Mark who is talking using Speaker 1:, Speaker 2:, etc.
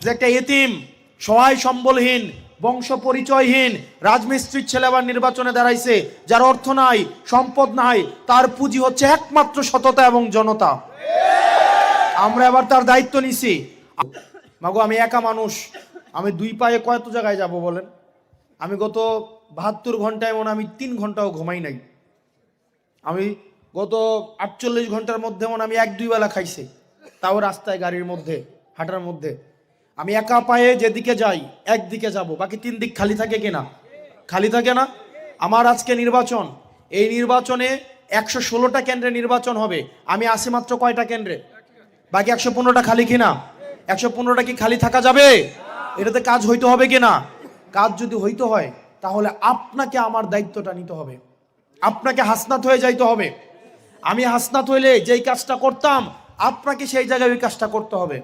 Speaker 1: যে একটা এতিম, সহায় সম্বলহীন, বংশ পরিচয়হীন রাজমিস্ত্রির ছেলে আবার নির্বাচনে দাঁড়াইছে, যার অর্থ নাই, সম্পদ নাই, তার পুঁজি হচ্ছে একমাত্র সততা এবং জনতা। আমরা এবার তার দায়িত্ব নিছি। মাগো, আমি একা মানুষ, আমি দুই পায়ে কত জায়গায় যাব বলেন? আমি গত 72 ঘন্টায় মনে আমি 3 ঘন্টাও ঘুমাই নাই। আমি গত 48 ঘন্টার মধ্যে মনে আমি 1-2 বেলা খাইছি, তাও রাস্তায়, গাড়ির মধ্যে, হাঁটার মধ্যে। আমি একা পায়ে যেদিকে যাই একদিকে যাব, বাকি 3 দিক খালি থাকে কিনা? খালি থাকে না? আমার আজকে নির্বাচন, এই নির্বাচনে 116টা কেন্দ্রে নির্বাচন হবে, আমি আসি মাত্র কয়টা কেন্দ্রে? বাকি 115টা খালি কিনা? 115টা কি খালি থাকা যাবে? এটাতে কাজ হইতে হবে কিনা? কাজ যদি হইতে হয় তাহলে আপনাকে আমার দায়িত্বটা নিতে হবে, আপনাকে হাসনাত হয়ে যাইতে হবে। আমি হাসনাত হইলে যেই কাজটা করতাম আপনাকে সেই জায়গায় ওই কাজটা করতে হবে।